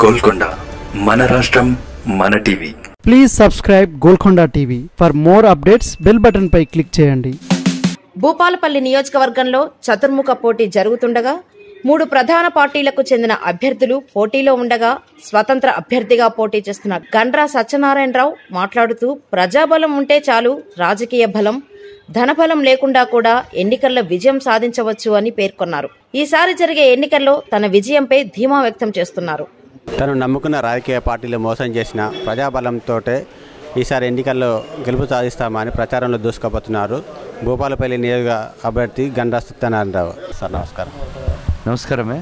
గోల్కొండ మన రాష్ట్రం మన TV. Please subscribe Golconda TV for more updates. Bell button పై క్లిక్ చేయండి. భూపాలపల్లి నియోజకవర్గంలో చతుర్ముఖ పోటీ జరుగుతుండగా 3 ప్రధాన పార్టీలకు చెందిన అభ్యర్థులు పోటీలో ఉండగా స్వతంత్ర అభ్యర్థిగా పోటీ చేస్తున్న గండ్రా సత్యనారాయణరావు మాట్లాడుతూ ప్రజాబలం ఉంటే చాలు, రాజకీయ బలం ధనబలం లేకుండా కూడా ఎన్నికల్లో విజయం సాధించవచ్చు అని పేర్కొన్నారు. ఈసారి జరిగే ఎన్నికల్లో తన విజయంపై ధీమా వ్యక్తం చేస్తున్నారు. తను నమ్ముకున్న రాజకీయ పార్టీలు మోసం చేసిన ప్రజాబలంతో ఈసారి ఎన్నికల్లో గెలుపు సాధిస్తామని ప్రచారంలో దూసుకుపోతున్నారు భూపాలపల్లి నియోజక అభ్యర్థి గండ్రా సత్యనారాయణరావు. సార్ నమస్కారం. నమస్కారమే.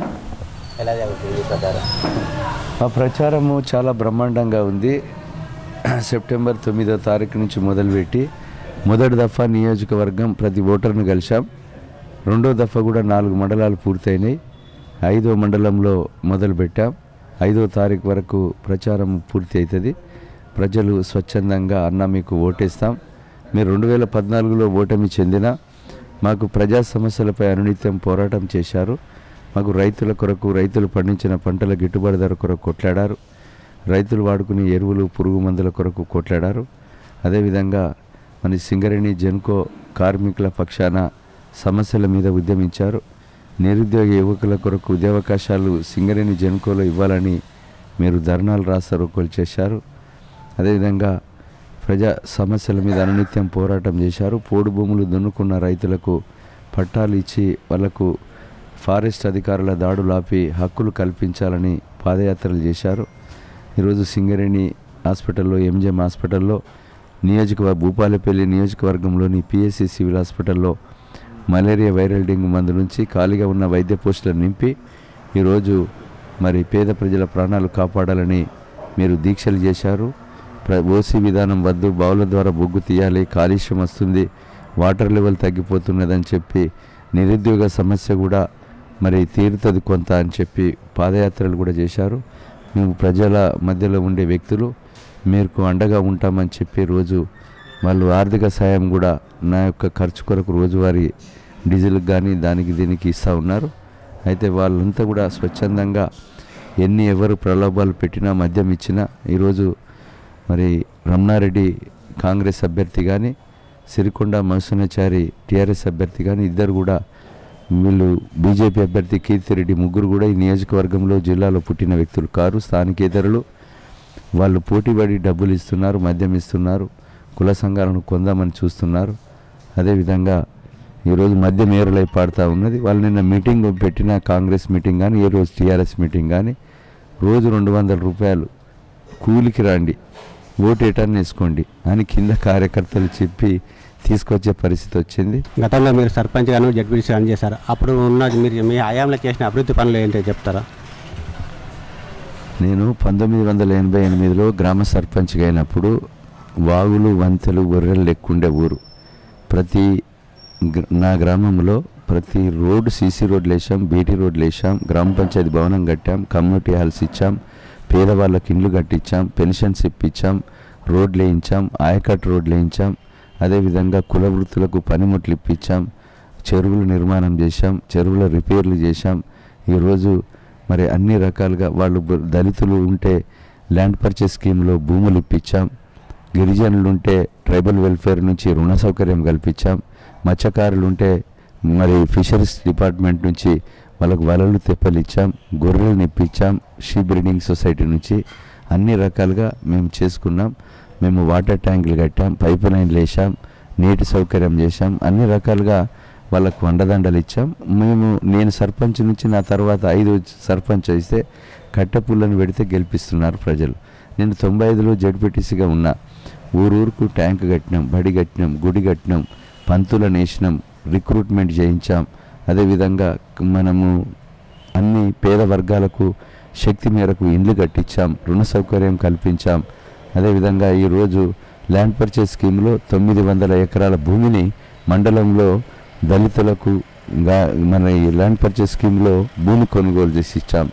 ఎలా జరుగుతుంది ప్రచారం? ఆ ప్రచారము చాలా బ్రహ్మాండంగా ఉంది. సెప్టెంబర్ 9వ తారీఖు నుంచి మొదలుపెట్టి మొదటి దఫా నియోజకవర్గం ప్రతి ఓటర్ను కలిశాం. రెండో దఫా కూడా 4 మండలాలు పూర్తయినాయి. 5వ మండలంలో మొదలుపెట్టాం. 5వ తారీఖు వరకు ప్రచారం పూర్తి అవుతుంది. ప్రజలు స్వచ్ఛందంగా అన్న మీకు ఓటేస్తాం, మీరు 2014లో ఓటమి చెందిన మాకు ప్రజా సమస్యలపై అనునిత్యం పోరాటం చేశారు, మాకు రైతుల కొరకు రైతులు పండించిన పంటల గిట్టుబాటు ధర కొరకు కొట్లాడారు, రైతులు వాడుకునే ఎరువులు పురుగు మందుల కొరకు కొట్లాడారు. అదేవిధంగా మన సింగరేణి జెన్కో కార్మికుల పక్షాన సమస్యల మీద ఉద్యమించారు. నిరుద్యోగ యువకుల కొరకు ఉద్యోగావకాశాలు సింగరేణి జెన్కోలో ఇవ్వాలని మీరు ధర్నాలు రాస్తారోకోలు చేశారు. అదేవిధంగా ప్రజా సమస్యల మీద అనునిత్యం పోరాటం చేశారు. పోడు భూములు దున్నుకున్న రైతులకు పట్టాలు ఇచ్చి వాళ్లకు ఫారెస్ట్ అధికారుల దాడులు ఆపి హక్కులు కల్పించాలని పాదయాత్రలు చేశారు. ఈరోజు సింగరేణి హాస్పిటల్లో, ఎంజిఎం హాస్పిటల్లో, భూపాలపల్లి నియోజకవర్గంలోని పిఎస్సి సివిల్ హాస్పిటల్లో మలేరియా వైరల్ డెంగ్యూ మందు నుంచి ఖాళీగా ఉన్న వైద్య పోస్టులను నింపి ఈరోజు మరి పేద ప్రజల ప్రాణాలు కాపాడాలని మీరు దీక్షలు చేశారు. ఓసీ విధానం వద్దు, బావుల ద్వారా బొగ్గు తీయాలి, కాలుష్యం వస్తుంది, వాటర్ లెవెల్ తగ్గిపోతున్నదని చెప్పి నిరుద్యోగ సమస్య కూడా మరి తీరుతుంది కొంత అని చెప్పి పాదయాత్రలు కూడా చేశారు. మేము ప్రజల మధ్యలో ఉండే వ్యక్తులు, మీకు అండగా ఉంటామని చెప్పి రోజు వాళ్ళు ఆర్థిక సాయం కూడా నా యొక్క ఖర్చు కొరకు రోజువారీ డీజిల్కి కానీ దానికి దీనికి ఇస్తూ ఉన్నారు. అయితే వాళ్ళంతా కూడా స్వచ్ఛందంగా ఎవరు ప్రలోభాలు పెట్టినా మద్యం ఇచ్చినా ఈరోజు మరి రమణారెడ్డి కాంగ్రెస్ అభ్యర్థి కానీ, సిరికొండ మహేశ్వరాచారి టీఆర్ఎస్ అభ్యర్థి కానీ ఇద్దరు కూడా, వీళ్ళు బీజేపీ అభ్యర్థి కీర్తిరెడ్డి ముగ్గురు కూడా ఈ నియోజకవర్గంలో జిల్లాలో పుట్టిన వ్యక్తులు కారు, స్థానికేతరులు. వాళ్ళు పోటీపడి డబ్బులు ఇస్తున్నారు, మద్యం ఇస్తున్నారు, కుల సంఘాలను కొందామని చూస్తున్నారు. అదేవిధంగా ఈరోజు మద్యం ఏరులై పాడుతూ ఉన్నది. వాళ్ళు నిన్న మీటింగ్ పెట్టిన కాంగ్రెస్ మీటింగ్ కానీ, ఏ రోజు టీఆర్ఎస్ మీటింగ్ కానీ, రోజు 200 రూపాయలు కూలికి రండి, ఓటేటాన్ని వేసుకోండి అని కింద కార్యకర్తలు చెప్పి తీసుకొచ్చే పరిస్థితి వచ్చింది. గతంలో మీరు సర్పంచ్ గాను జడ్పీటీసీ అని చేశారు. అప్పుడు ఉన్న మీరు మీ హయాంలో చేసిన అభివృద్ధి పనులు ఏంటో చెప్తారా? నేను 1988లో గ్రామ సర్పంచ్గా అయినప్పుడు వాగులు, వంతెలు, గొర్రెలు లెక్కుండే ఊరు. నా గ్రామంలో ప్రతి రోడ్డు సీసీ రోడ్లు వేసాం, బీటీ రోడ్లు వేసాం, గ్రామ పంచాయతీ భవనం కట్టాం, కమ్యూనిటీ హాల్స్ ఇచ్చాం, పేదవాళ్ళకి ఇండ్లు కట్టించాం, పెన్షన్స్ ఇప్పించాం, రోడ్లు వేయించాం, ఆయకట్టు రోడ్లు వేయించాం. అదేవిధంగా కుల వృత్తులకు పనిముట్లు ఇప్పించాం, చెరువులు నిర్మాణం చేశాం, చెరువుల రిపేర్లు చేశాం. ఈరోజు మరి అన్ని రకాలుగా వాళ్ళు దళితులు ఉంటే ల్యాండ్ పర్చేస్ స్కీమ్లో భూములు ఇప్పించాం, గిరిజనులు ఉంటే ట్రైబల్ వెల్ఫేర్ నుంచి రుణ సౌకర్యం కల్పించాం, మత్స్యకారులు ఉంటే మరి ఫిషరీస్ డిపార్ట్మెంట్ నుంచి వాళ్ళకు వలలు తెప్పలు ఇచ్చాం, గొర్రెలను ఇప్పించాం, షీప్ బ్రీడింగ్ సొసైటీ నుంచి. అన్ని రకాలుగా మేము చేసుకున్నాం. మేము వాటర్ ట్యాంకులు కట్టాం, పైపు లైన్లు వేసాం, నీటి సౌకర్యం చేశాం, అన్ని రకాలుగా వాళ్ళకు అండదండలు ఇచ్చాం. నేను సర్పంచ్ నుంచి నా తర్వాత 5 సర్పంచ్ అయితే కట్టెపుల్లను పెడితే గెలిపిస్తున్నారు ప్రజలు. నేను 95లో జడ్పీటీసీగా ఉన్నా. ఊరూరుకు ట్యాంక్ కట్టినాం, బడి కట్టినాం, గుడి కట్టినాం, పంతులను వేసినాం, రిక్రూట్మెంట్ చేయించాం. అదేవిధంగా మనము అన్ని పేద వర్గాలకు శక్తి మేరకు ఇండ్లు కట్టించాం, రుణ సౌకర్యం కల్పించాం. అదేవిధంగా ఈరోజు ల్యాండ్ పర్చేస్ స్కీమ్లో 900 ఎకరాల భూమిని మండలంలో దళితులకు మన ల్యాండ్ పర్చేస్ స్కీమ్లో భూమి కొనుగోలు చేసి ఇచ్చాం.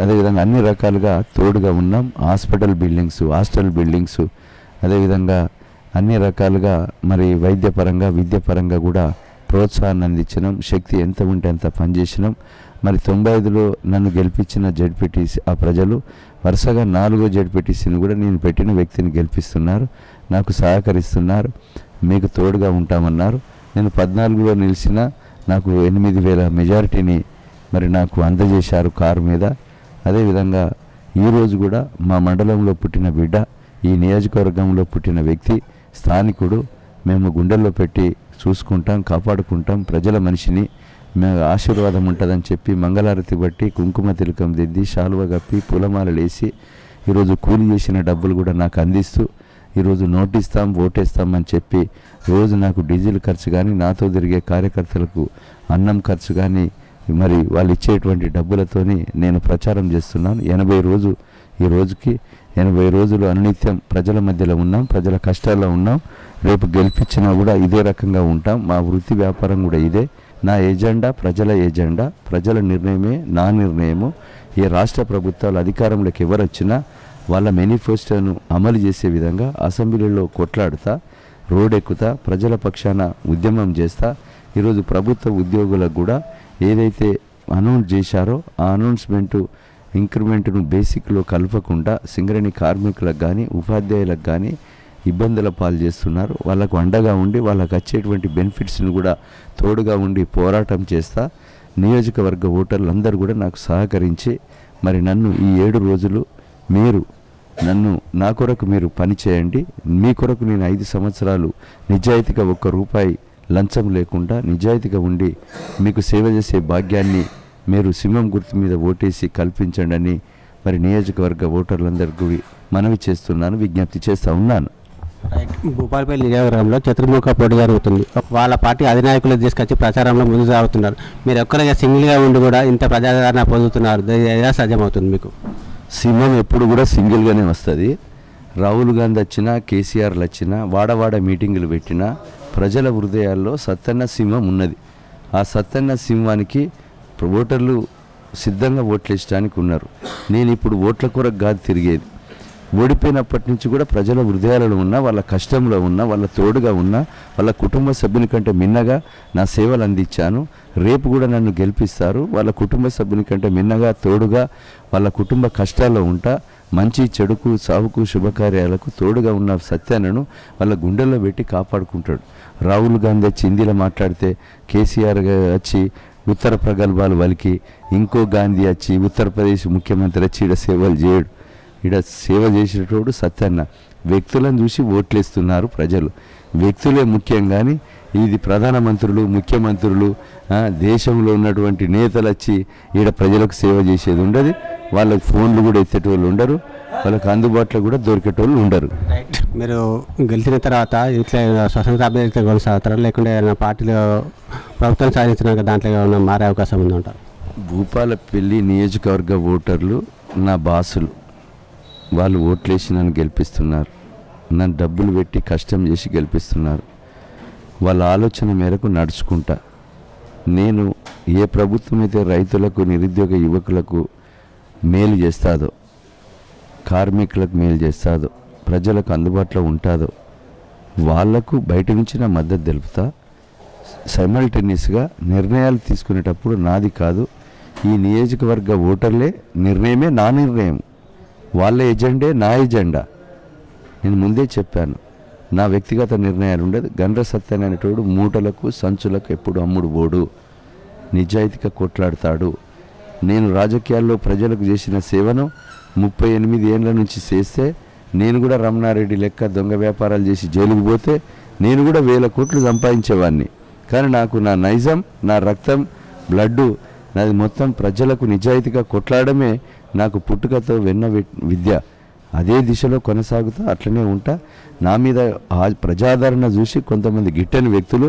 అదేవిధంగా అన్ని రకాలుగా తోడుగా ఉన్నాం. హాస్పిటల్ బిల్డింగ్స్, హాస్టల్ బిల్డింగ్స్, అదేవిధంగా అన్ని రకాలుగా మరి వైద్యపరంగా, విద్యాపరంగా కూడా ప్రోత్సాహాన్ని అందించినాం. శక్తి ఎంత ఉంటే అంత పనిచేసినాం. మరి 95లో నన్ను గెలిపించిన జెడ్పీటీసీ ఆ ప్రజలు వరుసగా 4వ జెడ్పీటీసీని కూడా నేను పెట్టిన వ్యక్తిని గెలిపిస్తున్నారు, నాకు సహకరిస్తున్నారు, మీకు తోడుగా ఉంటామన్నారు. నేను 14లో నిలిచిన నాకు 8,000 మెజారిటీని మరి నాకు అందజేశారు కారు మీద. అదేవిధంగా ఈరోజు కూడా మా మండలంలో పుట్టిన బిడ్డ, ఈ నియోజకవర్గంలో పుట్టిన వ్యక్తి, స్థానికుడు, మేము గుండెల్లో పెట్టి చూసుకుంటాం, కాపాడుకుంటాం. ప్రజల మనిషిని, మేము ఆశీర్వాదం ఉంటుందని చెప్పి మంగళారతి బట్టి కుంకుమ తిలకం దిద్ది శాలువ కప్పి పూలమాలలు వేసి ఈరోజు కూలి చేసిన డబ్బులు కూడా నాకు అందిస్తూ ఈరోజు నోటిస్తాం ఓటేస్తామని చెప్పి రోజు నాకు డీజిల్ ఖర్చు కానీ, నాతో తిరిగే కార్యకర్తలకు అన్నం ఖర్చు కానీ, మరి వాళ్ళు ఇచ్చేటువంటి డబ్బులతోని నేను ప్రచారం చేస్తున్నాను. 80 రోజు ఈ రోజుకి 80 రోజులు అనునిత్యం ప్రజల మధ్యలో ఉన్నాం, ప్రజల కష్టాల్లో ఉన్నాం. రేపు గెలిపించినా కూడా ఇదే రకంగా ఉంటాం. మా వృత్తి వ్యాపారం కూడా ఇదే. నా ఎజెండా ప్రజల ఎజెండా, ప్రజల నిర్ణయమే నా నిర్ణయము. ఈ రాష్ట్ర ప్రభుత్వాలు అధికారంలోకి ఎవరు వచ్చినా వాళ్ళ మేనిఫెస్టోను అమలు చేసే విధంగా అసెంబ్లీలో కొట్లాడుతా, రోడ్డెక్కుతా, ప్రజల పక్షాన ఉద్యమం చేస్తా. ఈరోజు ప్రభుత్వ ఉద్యోగులకు కూడా ఏదైతే అనౌన్స్ చేశారో ఆ అనౌన్స్మెంటు ఇంక్రిమెంట్ను బేసిక్లో కలపకుండా సింగరేణి కార్మికులకు కానీ, ఉపాధ్యాయులకు కానీ ఇబ్బందుల పాలు చేస్తున్నారు. వాళ్ళకు అండగా ఉండి వాళ్ళకు వచ్చేటువంటి బెనిఫిట్స్ని కూడా తోడుగా ఉండి పోరాటం చేస్తా. నియోజకవర్గ ఓటర్లందరూ కూడా నాకు సహకరించి మరి నన్ను ఈ 7 రోజులు మీరు నన్ను నా కొరకు మీరు పనిచేయండి. మీ కొరకు నేను 5 సంవత్సరాలు నిజాయితీగా ₹1 లంచం లేకుండా నిజాయితీగా ఉండి మీకు సేవ చేసే భాగ్యాన్ని మీరు సింహం గుర్తు మీద ఓటేసి కల్పించండి అని మరి నియోజకవర్గ ఓటర్లందరికీ మనవి చేస్తున్నాను, విజ్ఞప్తి చేస్తూ ఉన్నాను. భూపాలపల్లి నియోజకవర్గంలో చతుర్ముఖ పోటీ జరుగుతుంది. వాళ్ళ పార్టీ అధినాయకులు తీసుకొచ్చి ప్రచారంలో ముందు సాగుతున్నారు. మీరు ఒక్కరిగా సింగిల్గా ఉండి కూడా ఇంత ప్రజాదరణ పొందుతున్నారు, ఎలా సాధ్యమవుతుంది మీకు? సింహం ఎప్పుడు కూడా సింగిల్గానే వస్తుంది. రాహుల్ గాంధీ వచ్చినా, కేసీఆర్లు వచ్చినా, వాడవాడ మీటింగులు పెట్టినా ప్రజల హృదయాల్లో సత్తన్న సింహం ఉన్నది. ఆ సత్తన్న సింహానికి ఓటర్లు సిద్ధంగా ఓట్లు వేయడానికి ఉన్నారు. నేను ఇప్పుడు ఓట్ల కొరకు కాదు తిరిగేది. ఓడిపోయినప్పటి నుంచి కూడా ప్రజల హృదయాలలో ఉన్నా, వాళ్ళ కష్టంలో ఉన్నా, వాళ్ళ తోడుగా ఉన్నా, వాళ్ళ కుటుంబ సభ్యుని కంటే మిన్నగా నా సేవలు అందించాను. రేపు కూడా నన్ను గెలిపిస్తారు. వాళ్ళ కుటుంబ సభ్యుని కంటే మిన్నగా తోడుగా వాళ్ళ కుటుంబ కష్టాల్లో ఉంటా. మంచి చెడుకు, సావుకు, శుభకార్యాలకు తోడుగా ఉన్న సత్యాలను వాళ్ళ గుండెల్లో పెట్టి కాపాడుకుంటాడు. రాహుల్ గాంధీ వచ్చి హిందీలో మాట్లాడితే కేసీఆర్ వచ్చి ఉత్తర ప్రగల్భాలు వలికి, ఇంకో గాంధీ వచ్చి ఉత్తరప్రదేశ్ ముఖ్యమంత్రి వచ్చి ఈడ సేవలు చేయడు. ఈడ సేవ చేసేటోడు సత్యన్న. వ్యక్తులను చూసి ఓట్లేస్తున్నారు ప్రజలు. వ్యక్తులే ముఖ్యం కానీ ఇది ప్రధానమంత్రులు, ముఖ్యమంత్రులు, దేశంలో ఉన్నటువంటి నేతలు వచ్చి ఈడ ప్రజలకు సేవ చేసేది ఉండదు. వాళ్ళకి ఫోన్లు కూడా ఎత్తేటోళ్ళు ఉండరు, వాళ్ళకి అందుబాటులో కూడా దొరికేటోళ్ళు ఉండరు. మీరు గెలిచిన తర్వాత ఇట్లా స్వతంత్ర అభ్యర్థిగా కొనసాగుతారా, లేకుంటే పార్టీలో ప్రభుత్వం సాధించిన దాంట్లో ఏమైనా మారే అవకాశం ఉందంటారు? భూపాలపల్లి నియోజకవర్గ ఓటర్లు నా బాసులు. వాళ్ళు ఓట్లేసి నన్ను గెలిపిస్తున్నారు. నన్ను డబ్బులు పెట్టి కష్టం చేసి గెలిపిస్తున్నారు. వాళ్ళ ఆలోచన మేరకు నడుచుకుంటా. నేను ఏ ప్రభుత్వం అయితే రైతులకు, నిరుద్యోగ యువకులకు మేలు చేస్తాదో, కార్మికులకు మేలు చేస్తాదో, ప్రజలకు అందుబాటులో ఉంటుందో వాళ్లకు బయట నుంచి నా మద్దతు తెలుపుతా. సైమల్టేనియస్గా నిర్ణయాలు తీసుకునేటప్పుడు నాది కాదు, ఈ నియోజకవర్గ ఓటర్లే నిర్ణయమే నా నిర్ణయం, వాళ్ళ ఎజెండే నా ఎజెండా. నేను ముందే చెప్పాను, నా వ్యక్తిగత నిర్ణయాలు ఉండదు. గండ్ర సత్యన్ అనేటోడు మూటలకు, సంచులకు ఎప్పుడు అమ్ముడు పోడు, నిజాయితీగా కొట్లాడతాడు. నేను రాజకీయాల్లో ప్రజలకు చేసిన సేవను 38 ఏళ్ళ నుంచి చేస్తే, నేను కూడా రమణారెడ్డి లెక్క దొంగ వ్యాపారాలు చేసి జైలుకు పోతే నేను కూడా 1000 కోట్లు సంపాదించేవాడిని. కానీ నాకు నా నైజం, నా రక్తం, బ్లడ్డు నాది మొత్తం ప్రజలకు నిజాయితీగా కొట్లాడమే నాకు పుట్టుకతో వెన్న విద్య. అదే దిశలో కొనసాగుతా, అట్లనే ఉంటా. నా మీద ప్రజాదరణ చూసి కొంతమంది గిట్టని వ్యక్తులు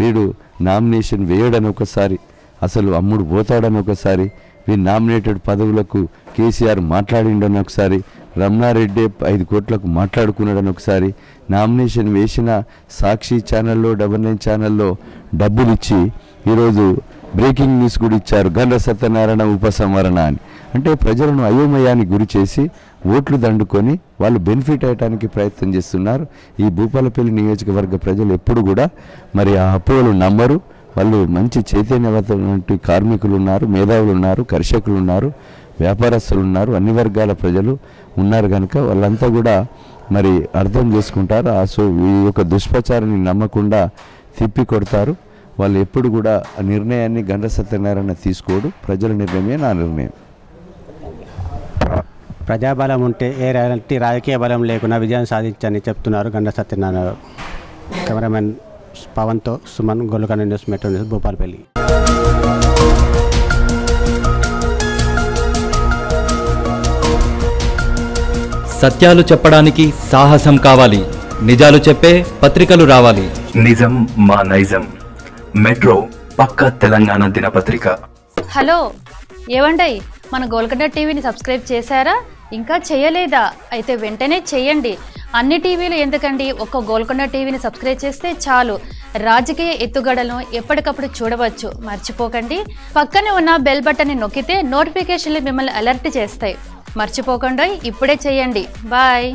వీడు నామినేషన్ వేయడని ఒకసారి, అసలు అమ్ముడు పోతాడని ఒకసారి, వీడు నామినేటెడ్ పదవులకు కేసీఆర్ మాట్లాడిండని ఒకసారి, రమణారెడ్డి 5 కోట్లకు మాట్లాడుకున్నాడని ఒకసారి, నామినేషన్ వేసిన సాక్షి ఛానల్లో, 99 ఛానల్లో డబ్బులు ఇచ్చి ఈరోజు బ్రేకింగ్ న్యూస్ కూడా ఇచ్చారు, గండ్ర సత్యనారాయణ ఉపసంహరణ అని. అంటే ప్రజలను అయోమయానికి గురి చేసి ఓట్లు దండుకొని వాళ్ళు బెనిఫిట్ అయ్యడానికి ప్రయత్నం చేస్తున్నారు. ఈ భూపాలపల్లి నియోజకవర్గ ప్రజలు ఎప్పుడు కూడా మరి ఆ అపోహలు నమ్మరు. వాళ్ళు మంచి చైతన్యవంతమైన కార్మికులు ఉన్నారు, మేధావులు ఉన్నారు, కర్షకులు ఉన్నారు, వ్యాపారస్తులు ఉన్నారు, అన్ని వర్గాల ప్రజలు ఉన్నారు కనుక వాళ్ళంతా కూడా మరి అర్థం చేసుకుంటారు. ఈ యొక్క దుష్ప్రచారాన్ని నమ్మకుండా తిప్పి కొడతారు. వాళ్ళు ఎప్పుడు కూడా ఆ నిర్ణయాన్ని గండ్ర సత్యనారాయణ తీసుకోడు. ప్రజల నిర్ణయమే నా నిర్ణయం. ప్రజాబలం ఉంటే ఎలాంటి రాజకీయ బలం లేకుండా విజయం సాధించని చెప్తున్నారు గండ్ర సత్యనారాయణ. కెమెరామెన్ పవన్తో Suman, Golconda news, metro news, Bhupalpally. సత్యాలు చెప్పడానికి సాహసం కావాలి, నిజాలు చెప్పే పత్రికలు రావాలి. నిజం మా నైజం. మెట్రో పక్క తెలంగాణ దినపత్రిక. హలో, ఏవండీ, మన గోల్కొండ టీవీని సబ్స్క్రైబ్ చేశారా? ఇంకా చేయలేదా? అయితే వెంటనే చేయండి. అన్ని టీవీలు ఎందుకండి, ఒక్క గోల్కొండ టీవీని సబ్స్క్రైబ్ చేస్తే చాలు. రాజకీయ ఎత్తుగడలను ఎప్పటికప్పుడు చూడవచ్చు. మర్చిపోకండి, పక్కనే ఉన్న బెల్ బటన్ని నొక్కితే నోటిఫికేషన్లు మిమ్మల్ని అలర్ట్ చేస్తాయి. మర్చిపోకండి, ఇప్పుడే చేయండి. బాయ్.